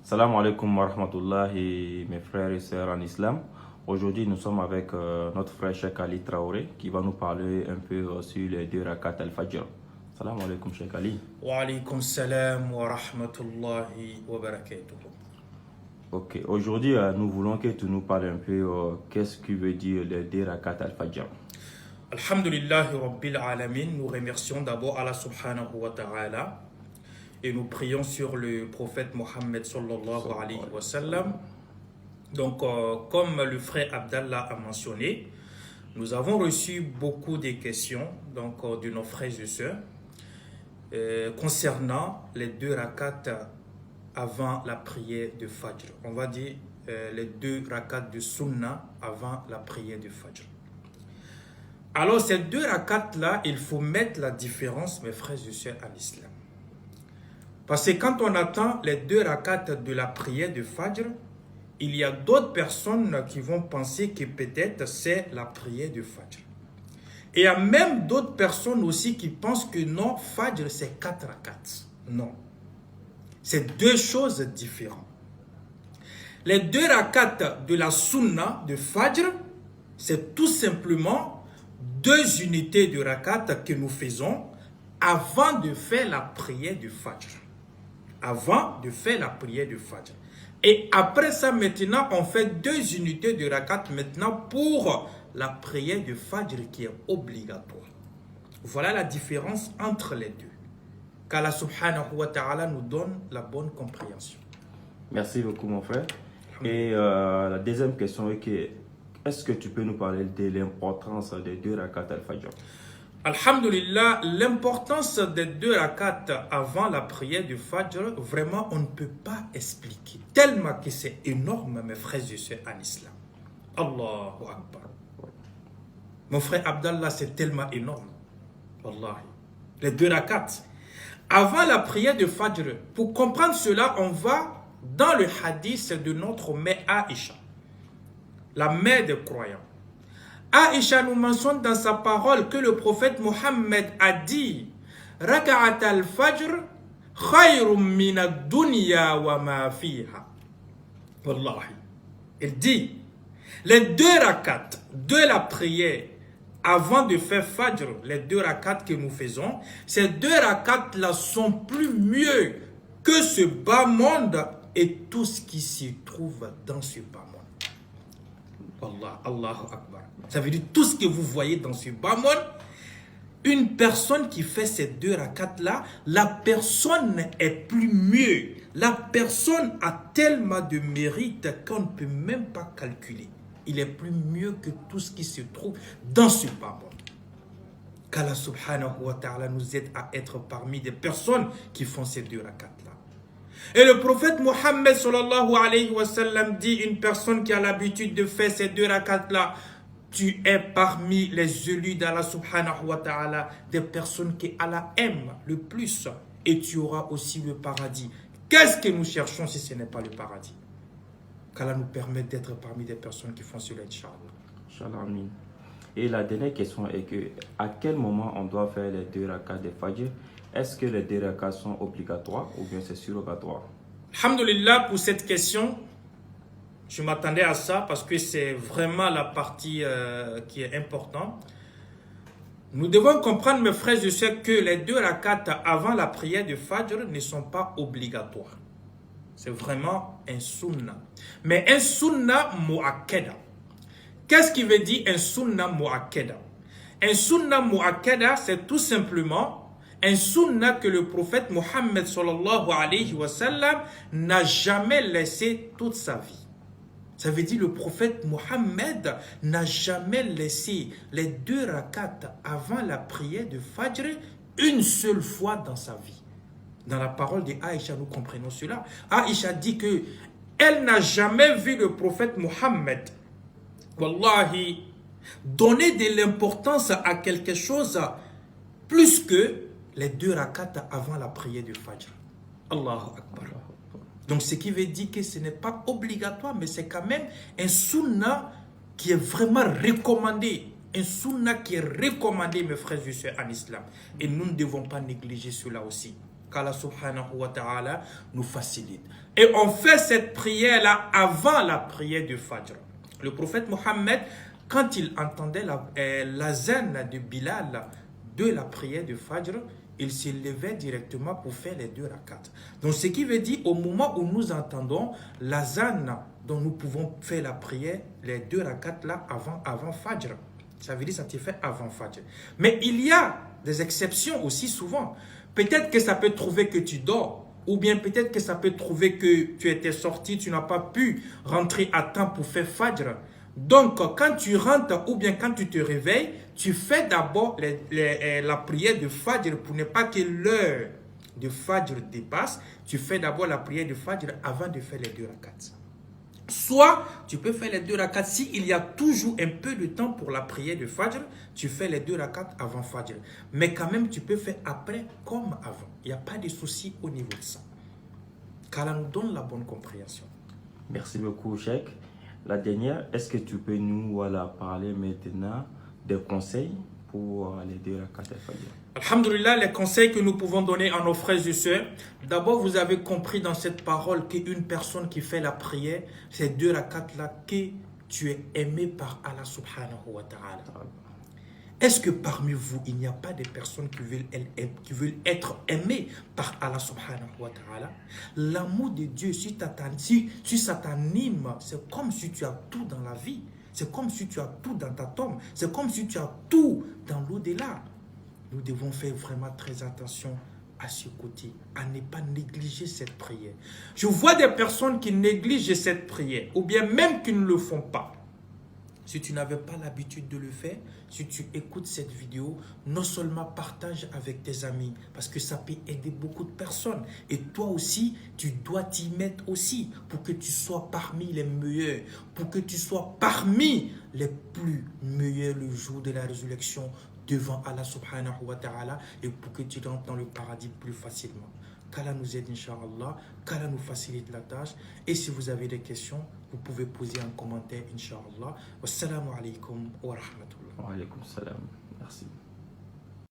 Salam alaikum wa rahmatullahi, mes frères et sœurs en islam. Aujourd'hui, nous sommes avec notre frère Cheikh Ali Traoré qui va nous parler un peu sur les deux rakats al-Fajr. Salam alaikum, Cheikh Ali. Wa alaykum salam wa rahmatullahi wa barakatuh. Ok, aujourd'hui, nous voulons que tu nous parles un peu qu'est-ce qui veut dire les deux rakats al-Fajr. Alhamdulillah Rabbil Alamin, nous remercions d'abord Allah subhanahu wa ta'ala et nous prions sur le prophète Mohammed sallallahu alayhi wa sallam. Donc, comme le frère Abdallah a mentionné, nous avons reçu beaucoup de questions de nos frères et sœurs concernant les deux rakats avant la prière de Fajr. On va dire les deux rakats de Sunnah avant la prière de Fajr. Alors, ces deux rakats-là, il faut mettre la différence, mes frères et sœurs, en islam. Parce que quand on attend les deux rakats de la prière de Fajr, il y a d'autres personnes qui vont penser que peut-être c'est la prière de Fajr. Et il y a même d'autres personnes aussi qui pensent que non, Fajr c'est 4 rakats. Non. C'est deux choses différentes. Les deux rakats de la Sunna de Fajr, c'est tout simplement deux unités de rakat que nous faisons avant de faire la prière du Fajr. Avant de faire la prière du Fajr. Et après ça, maintenant, on fait deux unités de rakat maintenant pour la prière du Fajr qui est obligatoire. Voilà la différence entre les deux. Qu'Allah subhanahu wa ta'ala nous donne la bonne compréhension. Merci beaucoup, mon frère. Et la deuxième question est que est-ce que tu peux nous parler de l'importance des deux rakats al-Fajr? Alhamdulillah, l'importance des deux rakats avant la prière du Fajr, vraiment, on ne peut pas expliquer. Tellement que c'est énorme, mes frères et sœurs en islam. Allahu Akbar. Mon frère Abdallah, c'est tellement énorme. Wallahi. Les deux rakats. Avant la prière de Fajr, pour comprendre cela, on va dans le hadith de notre mère Aïcha, la mère des croyants. Aïcha nous mentionne dans sa parole que le prophète Mohammed a dit Raka'at al-Fajr khayrun min ad-dunya wa ma fiha. Wallahi. Il dit les deux rakats de la prière avant de faire Fajr, les deux rakats que nous faisons, ces deux rakats-là sont plus mieux que ce bas monde et tout ce qui se trouve dans ce bas monde. Allah, Allahu Akbar. Ça veut dire tout ce que vous voyez dans ce bas monde, une personne qui fait ces deux rakats-là, la personne est plus mieux. La personne a tellement de mérite qu'on ne peut même pas calculer. Il est plus mieux que tout ce qui se trouve dans ce bas monde. Qu'Allah subhanahu wa ta'ala nous aide à être parmi des personnes qui font ces deux rakats-là. Et le prophète Mohammed sallallahu alayhi wa sallam dit une personne qui a l'habitude de faire ces deux rakats-là, tu es parmi les élus d'Allah subhanahu wa ta'ala, des personnes que Allah aime le plus, et tu auras aussi le paradis. Qu'est-ce que nous cherchons si ce n'est pas le paradis? Qu'Allah nous permette d'être parmi des personnes qui font cela, Inch'Allah. Inch'Allah, amin. Et la dernière question est que à quel moment on doit faire les deux rakats de Fajr? Est-ce que les deux rakats sont obligatoires ou bien c'est surrogatoire? Alhamdulillah, pour cette question, je m'attendais à ça parce que c'est vraiment la partie qui est importante. Nous devons comprendre, mes frères et sœurs, que les deux rakats avant la prière de Fajr ne sont pas obligatoires. C'est vraiment un sunnah. Mais un sunnah mu'akkada. Qu'est-ce qui veut dire un sunnah mu'akkada? Un sunnah mu'akkada, c'est tout simplement un sunnah que le prophète Mohammed sallallahu alayhi wa sallam n'a jamais laissé toute sa vie. Ça veut dire le prophète Mohammed n'a jamais laissé les deux rakats avant la prière de Fajr une seule fois dans sa vie. Dans la parole de Aïcha, nous comprenons cela. Aïcha dit que elle n'a jamais vu le prophète Mohammed, wallahi, donner de l'importance à quelque chose plus que les deux rakats avant la prière de Fajr. Allahu Akbar. Donc ce qui veut dire que ce n'est pas obligatoire, mais c'est quand même un sunnah qui est vraiment recommandé. Un sunnah qui est recommandé, mes frères et sœurs, en islam. Et nous ne devons pas négliger cela aussi. qu'Allah subhanahu wa ta'ala nous facilite. Et on fait cette prière-là avant la prière du Fajr. Le prophète Mohammed, quand il entendait l'azan de Bilal de la prière du Fajr, il se levait directement pour faire les 2 rakats. Donc ce qui veut dire, au moment où nous entendons l'azan dont nous pouvons faire la prière, les 2 rakats là avant Fajr. Ça veut dire que ça te fait avant Fajr. Mais il y a des exceptions aussi souvent. Peut-être que ça peut trouver que tu dors. Ou bien peut-être que ça peut trouver que tu étais sorti, tu n'as pas pu rentrer à temps pour faire Fajr. Donc, quand tu rentres ou bien quand tu te réveilles, tu fais d'abord la prière de Fajr pour ne pas que l'heure de Fajr dépasse. Tu fais d'abord la prière de Fajr avant de faire les 2 rakats. Soit tu peux faire les 2 rakats s'il y a toujours un peu de temps pour la prière de Fajr, tu fais les 2 rakats avant Fajr. Mais quand même, tu peux faire après comme avant. Il n'y a pas de souci au niveau de ça. Qu'Allah nous donne la bonne compréhension. Merci beaucoup, Cheikh. La dernière, est-ce que tu peux nous parler maintenant des conseils pour les 2 rakats al-Fajr? Alhamdulillah, les conseils que nous pouvons donner à nos frères et sœurs. D'abord, vous avez compris dans cette parole qu'une personne qui fait la prière, ces 2 rakats-là, que tu es aimé par Allah subhanahu wa ta'ala. Est-ce que parmi vous, il n'y a pas des personnes qui veulent être aimées par Allah subhanahu wa ta'ala? L'amour de Dieu, si ça t'anime, c'est comme si tu as tout dans la vie. C'est comme si tu as tout dans ta tombe. C'est comme si tu as tout dans l'au-delà. Nous devons faire vraiment très attention à ce côté, à ne pas négliger cette prière. Je vois des personnes qui négligent cette prière, ou bien même qui ne le font pas. Si tu n'avais pas l'habitude de le faire, si tu écoutes cette vidéo, non seulement partage avec tes amis, parce que ça peut aider beaucoup de personnes. Et toi aussi, tu dois t'y mettre aussi, pour que tu sois parmi les meilleurs, pour que tu sois parmi les plus meilleurs le jour de la résurrection devant Allah subhanahu wa ta'ala, et pour que tu rentres dans le paradis plus facilement. Qu'Allah nous aide, Inch'Allah, qu'Allah nous facilite la tâche. Et si vous avez des questions, vous pouvez poser un commentaire, Inch'Allah. Wassalamu alaikum wa rahmatullah. Wa alaikum salam. Merci.